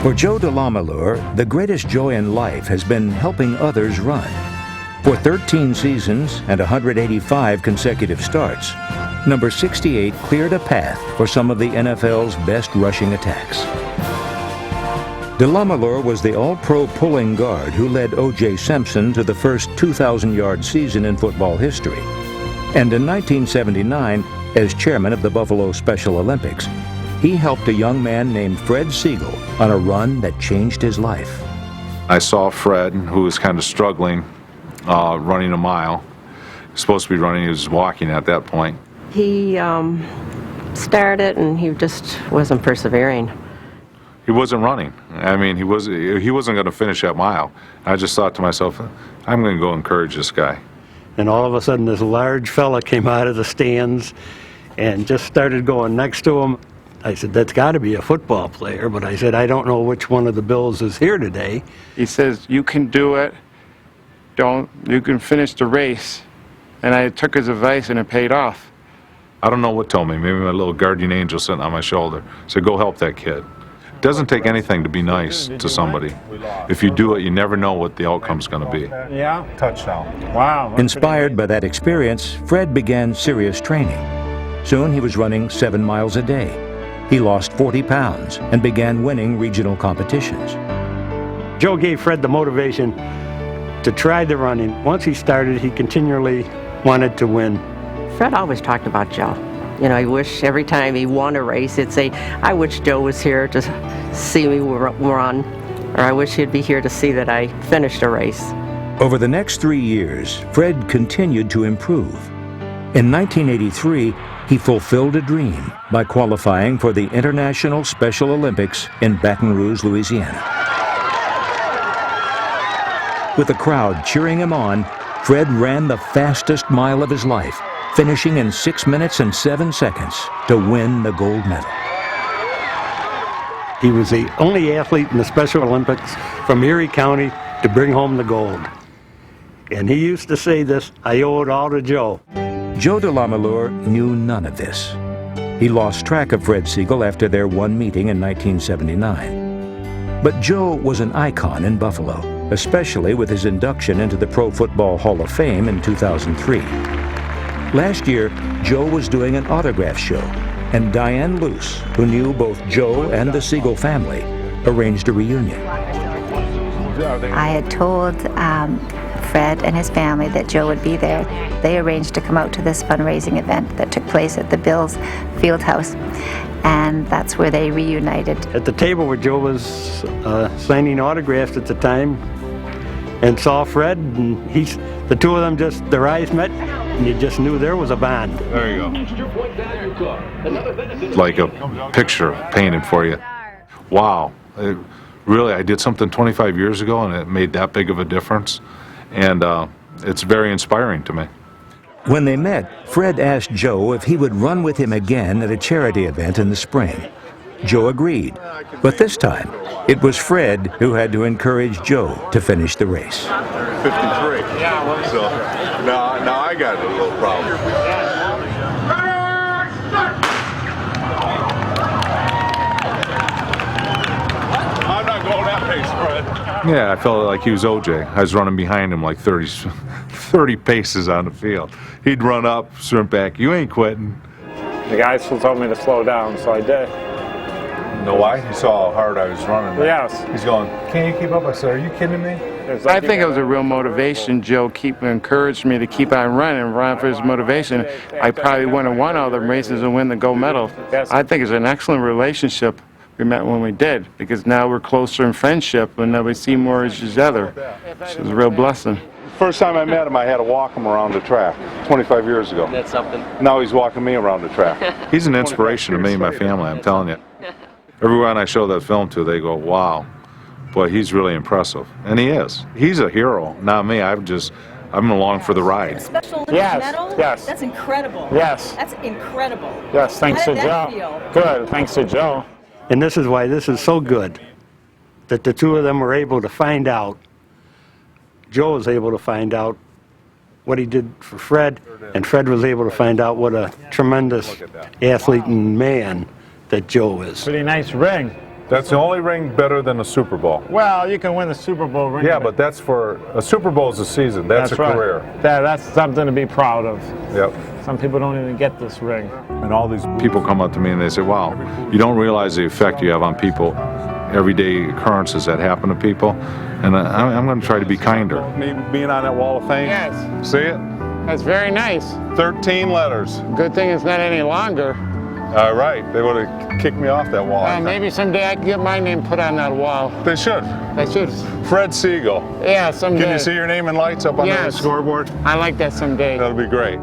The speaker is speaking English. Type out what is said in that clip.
For Joe DeLamielleure, the greatest joy in life has been helping others run. For 13 seasons and 185 consecutive starts, number 68 cleared a path for some of the NFL's best rushing attacks. DeLamielleure was the all-pro pulling guard who led O.J. Simpson to the first 2,000-yard season in football history. And in 1979, as chairman of the Buffalo Special Olympics, he helped a young man named Fred Siegel on a run that changed his life. I saw Fred, who was kind of struggling, running a mile. He was supposed to be running, he was walking at that point. He started and he just wasn't persevering. He wasn't running. I mean, he wasn't going to finish that mile. I just thought to myself, I'm going to go encourage this guy. And all of a sudden, this large fella came out of the stands and just started going next to him. I said, that's got to be a football player, but I said, I don't know which one of the Bills is here today. He says, you can do it. You can finish the race. And I took his advice and it paid off. I don't know what told me. Maybe my little guardian angel sitting on my shoulder said, go help that kid. It doesn't take anything to be nice to somebody. If you do it, you never know what the outcome's going to be. Yeah, touchdown. Wow. Inspired by that experience, Fred began serious training. Soon he was running 7 miles a day. He lost 40 pounds and began winning regional competitions. Joe gave Fred the motivation to try the running. Once he started, he continually wanted to win. Fred always talked about Joe. You know, he wished every time he won a race, he'd say, I wish Joe was here to see me run, or I wish he'd be here to see that I finished a race. Over the next 3 years, Fred continued to improve. In 1983, he fulfilled a dream by qualifying for the International Special Olympics in Baton Rouge, Louisiana. With the crowd cheering him on, Fred ran the fastest mile of his life, finishing in 6 minutes and 7 seconds to win the gold medal. He was the only athlete in the Special Olympics from Erie County to bring home the gold. And he used to say this, I owe it all to Joe. Joe DeLamielleure knew none of this. He lost track of Fred Siegel after their one meeting in 1979. But Joe was an icon in Buffalo, especially with his induction into the Pro Football Hall of Fame in 2003. Last year, Joe was doing an autograph show, and Diane Luce, who knew both Joe and the Siegel family, arranged a reunion. I had told Fred and his family that Joe would be there. They arranged to come out to this fundraising event that took place at the Bills field house, and that's where they reunited. At the table where Joe was signing autographs at the time, and saw Fred, and the two of them just, their eyes met, and you just knew there was a bond. There you go. Like a picture painted for you. Wow. Really, I did something 25 years ago, and it made that big of a difference. And it's very inspiring to me. When they met, Fred asked Joe if he would run with him again at a charity event in the spring. Joe agreed, but this time, it was Fred who had to encourage Joe to finish the race. 53. So now I got a little problem. I'm not going that pace, Fred. Yeah, I felt like he was O.J. I was running behind him like 30 paces on the field. He'd run up, sprint back, you ain't quitting. The guys told me to slow down, so I did. You know why? He saw how hard I was running. Right? Yes. He's going, can you keep up? I said, are you kidding me? I think it was a real motivation. Joe encouraged me to keep on running, run for his motivation. I probably wouldn't have won all the races and win the gold medal. I think it's an excellent relationship we met when we did, because now we're closer in friendship and now we see more as each other. So it was a real blessing. First time I met him, I had to walk him around the track 25 years ago. That's something. Now he's walking me around the track. He's an inspiration to me and my family, I'm telling you. Everyone I show that film to, they go, wow, boy, he's really impressive. And he is. He's a hero, not me. I'm along for the ride. Special Olympics medal? Yes. That's incredible. Yes. That's incredible. Yes, thanks to Joe. Feel? Good, thanks to Joe. And this is why this is so good, that the two of them were able to find out, Joe was able to find out what he did for Fred, and Fred was able to find out what a tremendous athlete and man that Joe is. Pretty nice ring. That's the only ring better than a Super Bowl. Well, you can win the Super Bowl ring. Yeah, but that's for a Super Bowl is a season. That's a right. career. That's something to be proud of. Yep. Some people don't even get this ring. And all these people come up to me and they say, "Wow, you don't realize the effect you have on people, everyday occurrences that happen to people." And I'm going to try to be kinder. Me being on that Wall of Fame. Yes. See it? That's very nice. 13 letters. Good thing it's not any longer. All right. They would have kicked me off that wall. Maybe someday I can get my name put on that wall. They should. They should. Fred Siegel. Yeah, someday. Can you see your name in lights up on the scoreboard? I like that someday. That'll be great.